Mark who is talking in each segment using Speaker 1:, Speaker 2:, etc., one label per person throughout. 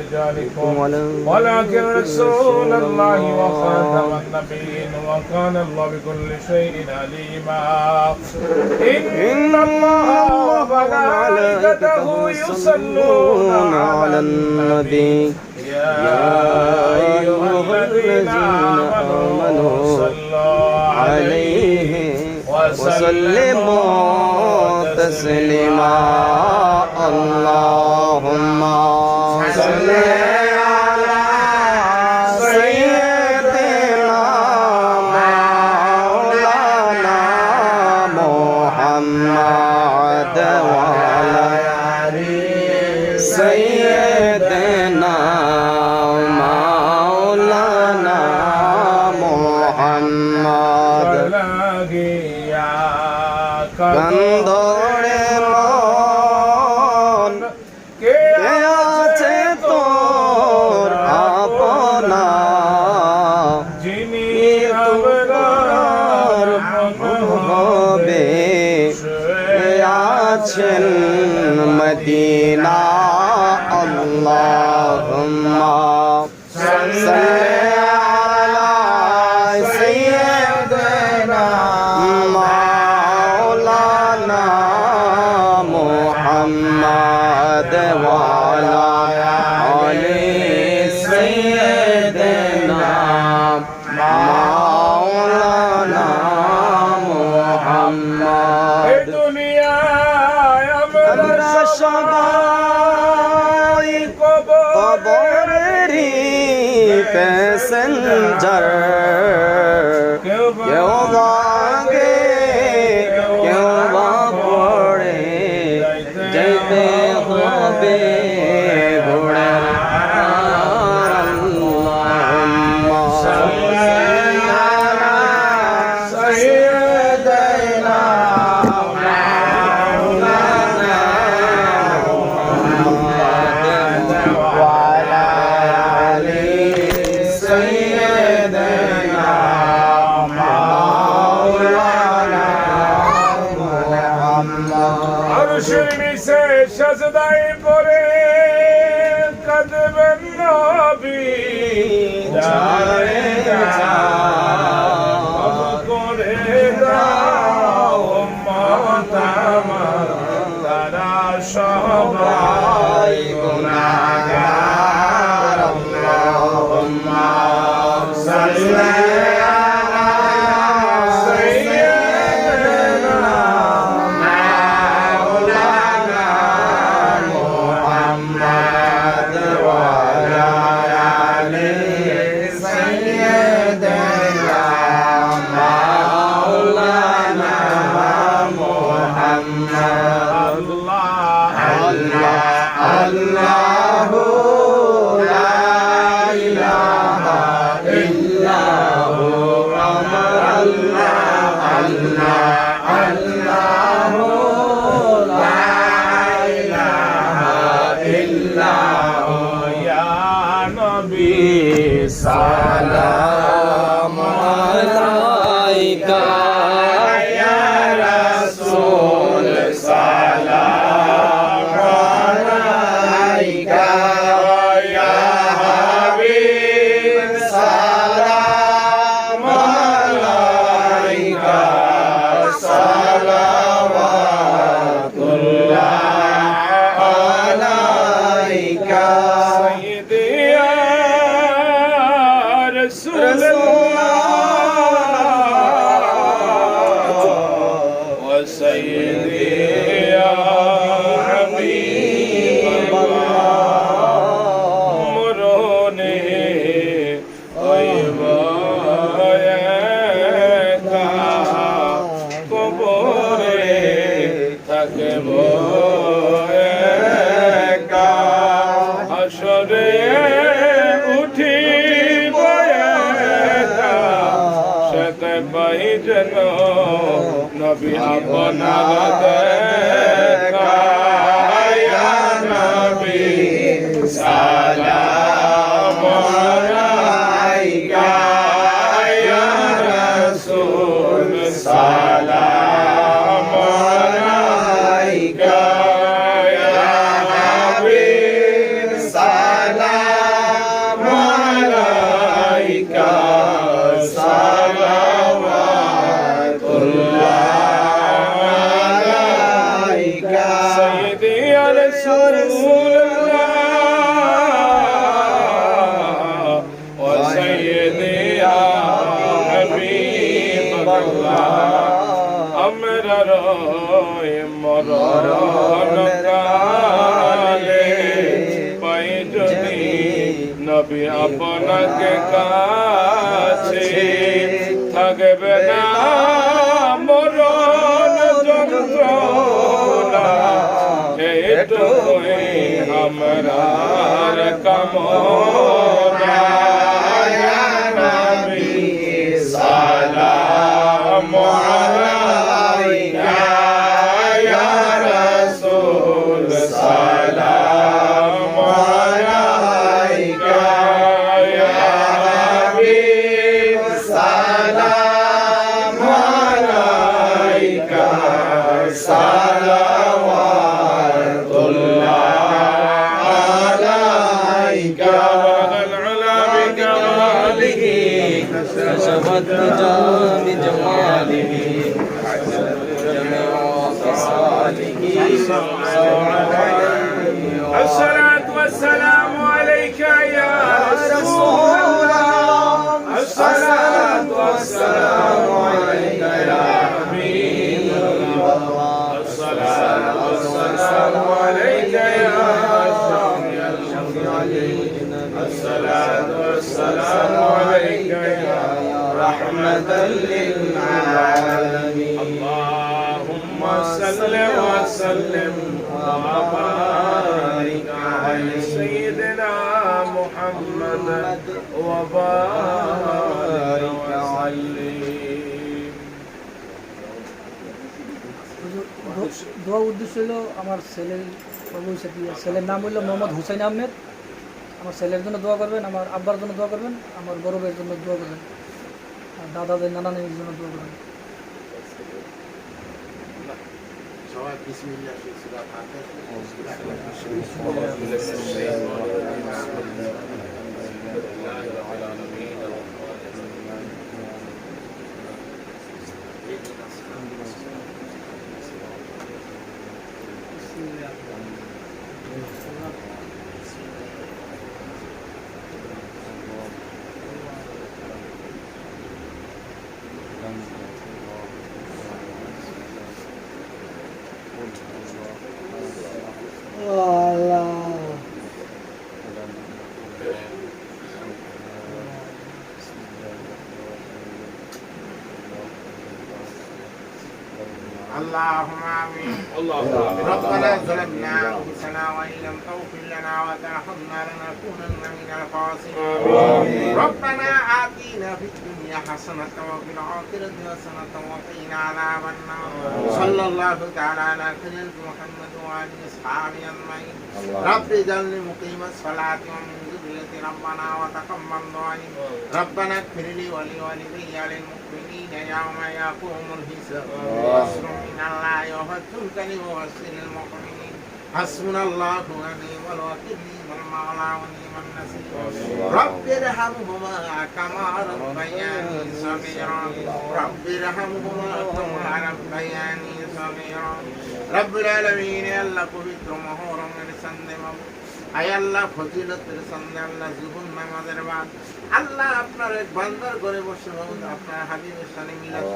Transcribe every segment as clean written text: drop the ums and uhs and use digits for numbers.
Speaker 1: رجالكم ولكن رسول الله وخاتم النبيين وكان الله بكل شيء عليما إن الله وملائكته يصلون على النبي يا أيها الذين آمنوا صلوا عليه وسلموا تسليما اللهم صل على سيدنا مولانا محمد وعلى آل سيدنا مولانا محمد কন্দরে মন কে আছে তোর আপনা যিনি আমরার হবে আছেন মদিনা আল্লাহুম্মা সাল্লি আলা সাইয়্যিদিনা محمد وعلى آل سيدنا مولانا محمد দুনিয়া আমরা সবাই কবরেরই প্যাসেঞ্জার কেউ আগে কেউ পড়ে যেতে হবে ঘোড়ার আল্লাহুম্মা সাল্লি আলা সাইয়্যিদিনা মাওলানা মুহাম্মাদ ওয়া আলা আলি সাইয়্যিদিনা মাওলানা মুহাম্মাদ আরশের নিচে সাজদায় পড়ে কাঁদবেন নবী যায় করে দাও উম্মত আমার তারা সবাই গুনাহগার আল্লাহুম্মা সাল্লি সালাম আলাইকা ইয়া রাসূল সালাম আলাইকা ইয়া হাবিব সালাম আলাইকা সালাওয়াতুল্লাহ আলাইকা নবী আপনার দেখা ইয়া নবী সালাম আলাইকা ইয়া রাসূল সালাম আলাইকা ইয়া হাবিব সালাম নবী আপনাকে কাছে থাকবে না মরণ যন্ত্রণা এটুকুই আমরার কামনা ইয়া নবী সালাম আলাইকা ইয়া রাসূল সালাম আলাইকা ইয়া হাবিব সালাম আলাইকা সালাওয়াতুল্লাহ আলাইকা والعلا بكماله
Speaker 2: كشف الدجى بجماله جميع خصاله
Speaker 1: الصلاة والسلام عليك يا رسول الله الصلاة والسلام عليك يا حبيب الله الصلاة والسلام عليك يا شفيع الصلاة والسلام عليك يا
Speaker 2: رحمة للعالمين
Speaker 1: اللهم صل وسلم وبارك على سيدنا محمد وبارك وسلم
Speaker 3: দোয়া উদ্দেশ্য হলো আমার ছেলের ছেলের নাম হলো মোহাম্মদ হুসাইন আহমেদ। আমার ছেলের জন্য দোয়া করবেন, আমার আব্বার জন্য দোয়া করবেন, আমার বড় ভাইয়ের জন্য দোয়া করবেন, আর দাদাদের নানানের জন্য দোয়া করবেন।
Speaker 4: اللهم آمين. ربنا ظلمنا أنفسنا وإن لم تغفر لنا وترحمنا لنكونن من الخاسرين. ربنا آتنا في الدنيا حسنة وفي الآخرة حسنة وقنا عذاب النار. صلى الله تعالى على سيدنا محمد وعلى أصحابه أجمعين. رب اجعلني مقيم الصلاة ومن ذريتي ربنا وتقبل دعائي. ربنا اغفر لي ولوالدي وللمؤمنين يوم يقوم الحساب. نصر من الله وفتح وبشر المؤمنين. حسبنا الله ونعم الوكيل نعم المولى ونعم النصير. رب ارحمهما كما ربياني صغيرا. رب ارحمهما كما ربياني صغيرا. رب العالمين আল্লাহ পবিত্র মুহররমের সন্ধ্যে আয় আল্লাহ ফজিলতের সন্ধ্যে আল্লাহ জীবন নামাজের বাদ আল্লাহ আপনার এক বান্দার ঘরে বসে আপনার হাবিবের সাথে মিলাদ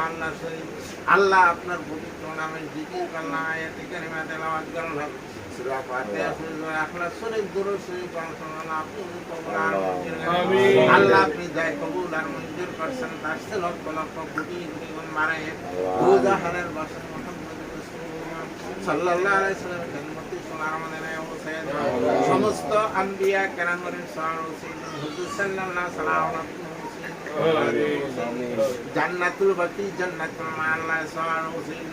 Speaker 4: আল্লাহ শরীফ আল্লাহ আপনার পবিত্র নামের জিকির আল্লাহ আয়াতে কারিমা তেলাওয়াত করলাম সূরা ফাতিহা সুরা আখলাস শরীফ দুরূদ শরীফ আল্লাহ আপনি কবুল আর মঞ্জুর করেন আল্লাহ আপনি যাই কবুল আর মঞ্জুর করছেন তার সে লক্ষ লক্ষ কোটি কোটি গুণ মারায় দুজাহানের বাসন মুহাম্মদ রাসূলুল্লাহ সাল্লাল্লাহু আলাইহি ওয়াসাল্লাম খেদমতে সোনার মদিনায় হোসেন সমস্ত আম্বিয়া কেরামের সালাম হোসেন হুজুর সাল্লাল্লাহু আলাইহি জান্নাতুল বাকি জান্নাতুল মাআল্লা সালাম হোসেন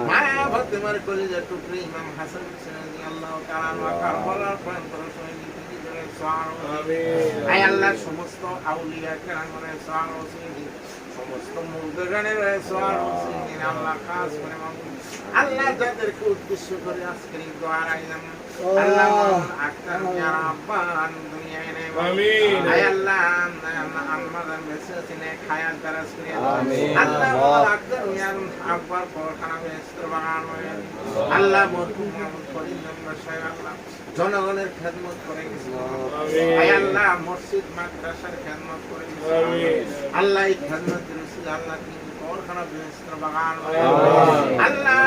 Speaker 4: মা ফাতেমার কলিজা টুকরি ইমাম হাসান হোসেন রাদিয়াল্লাহু তাআলা ওয়া কারবালার প্রান্তর শহীদ আয় আল্লাহ সমস্ত আউলিয়া কেরামের সালাম হোসেন সমস্ত মুর্দাগানের সালাম হোসেন আল্লাহ খাস করে আল্লাহ যাদেরকে উদ্দেশ্য করে আজকের এই দোয়ার আইলাম আল্লাহ আক্তার ইয়া রাব্বান দুনিয়ায় নেই আমিন আয় আল্লাহ আমাদের মেসেজে খায়াল দারাজ করে আল্লাহ আক্তার ইয়া আব্বার পরখানা বেস্ত বাগান আল্লাহ মরহুম মাহমুদ ফরিদ সাহেব আল্লাহ জনগণের খেদমত করে আয় আল্লাহ মসজিদ মাদ্রাসার খেদমত করে আল্লাহ এই খেদমতের রসুল আল্লাহ পরখানা বেস্ত বাগান আল্লাহ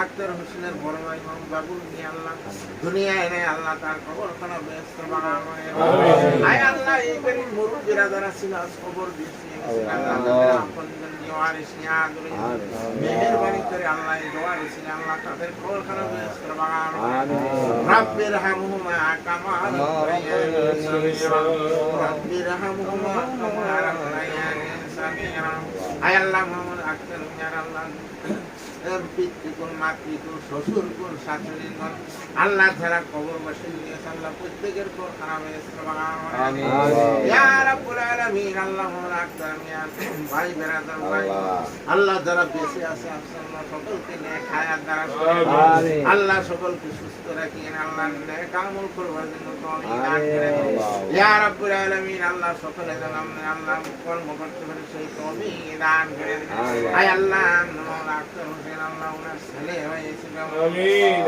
Speaker 4: আক্তার হোসেনের বড় ভাই ইমাম বাবুল নিয়ে আল্লাহ দুনিয়ায় নেই আল্লাহ তার কবরখানা বেহেশত বানানো আয় আল্লাহ এই করিম মুরব্বিরা যারা ছিল কবর দিয়েছে আল্লাহ তাদের আপনজন ওয়ারিস নিয়া দূরে মেহেরবানি করে আল্লাহ এই ওয়ারিস নিয়া আল্লাহ তাদের কবরখানা বেহেশত বানানো রাব্বির হামহুমা কামা রাব্বির হামহুমা কামা রাব্বায়ানি সাগীরা আয় আল্লাহ মোহাম্মদ আক্তার মিয়ার আল্লাহ পিতৃকুল মাতৃকুল শ্বশুরকুল শাশুড়িকুল আল্লাহ যারা কবর বসে নিয়েছে আল্লাহ প্রত্যেকের পর খারাপ হয়েছে ইয়া রাব্বুল আলামিন আল্লাহ মোহাম্মদ আক্তার মিয়ার ভাই বেরাদার ভাই আল্লাহ যারা বেঁচে আছে আল্লাহ সকলকে নেক হায়াত দ্বারা আল্লাহ সকলকে সুস্থ রাখিয়েন আল্লাহ নেক আমল করবার জন্য তৌফিক দান করেন ইয়া রাব্বুল আলামিন আল্লাহ সকলে যেন আল্লাহ কর্ম করতে পারে সেই তৌফিক দান করেন আয় আল্লাহ মোহাম্মদ আক্তার হোসেন আল্লাহ ওনার ছেলে হয়েছিল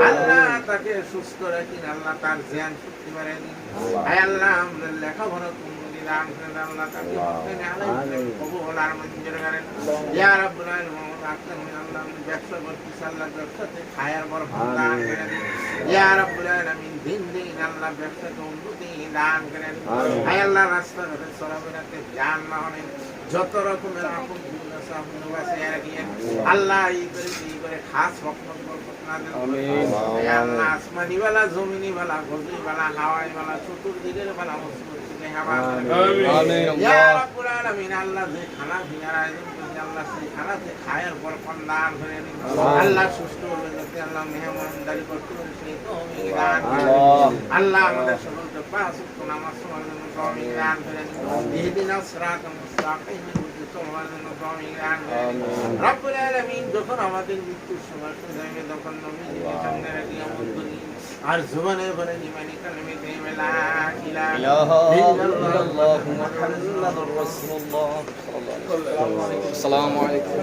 Speaker 4: আল্লাহ তাকে সুস্থ রাখিন আল্লাহ তার জ্ঞান শক্তি বাড়িয়ে দিন আয় আল্লাহ আমাদের লেখাপড়া উন্নতি দান করেন আল্লাহ তাকে কবুল আর মঞ্জুর করেন ইয়া রাব্বুল আলামিন আক্তার হোসেন আল্লাহ ব্যবসা করতেছে আল্লাহ ব্যবসাতে খায়ের বরকত দান করেন ইয়া রাব্বুল আলামিন দিন দিন আল্লাহ ব্যবসাতে উন্নতি দান করেন আয় আল্লাহ রাস্তাঘাটে চলাফেরাতে জ্ঞান না হলেন যত রকমের আপন আল্লাহ এই করে খাস রহমত বরকত না দেন আল্লাহ আসমানি ওয়ালা জমিনি ওয়ালা গজরি ওয়ালা হাওয়াই ওয়ালা চতুর্দিকের ওয়ালা মুসলিম থেকে হাওয়া আমিন ইয়া রাব্বুল আলামিন আল্লাহ যে খানা পিনার আয়োজন করেছে আল্লাহ সেই খানাতে খায়ের বরকত দান করে দিন আল্লাহ সুস্থ হবে যাতে আল্লাহ মেহমানদারি করতে পারে সেই তৌফিক দান করে আল্লাহ আমাদের সকলকে পাঁচ ওয়াক্ত নামাজ পড়ার জন্য তৌফিক দান করে দিন ইহদিনাস সিরাতাল মুস্তাকিম রব্বুল আলামিন যখন আমাদের মৃত্যুর সময় যাবে তখন নবীজিকে সামনে রেখে আমন্ত্রণ আর জবানে বলে ইমানি কালমে দেবে লা ইলাহা ইল্লাল্লাহ মুহাম্মাদুর রাসূলুল্লাহ সাল্লাল্লাহু আলাইহি ওয়াসাল্লাম। আসসালামু আলাইকুম।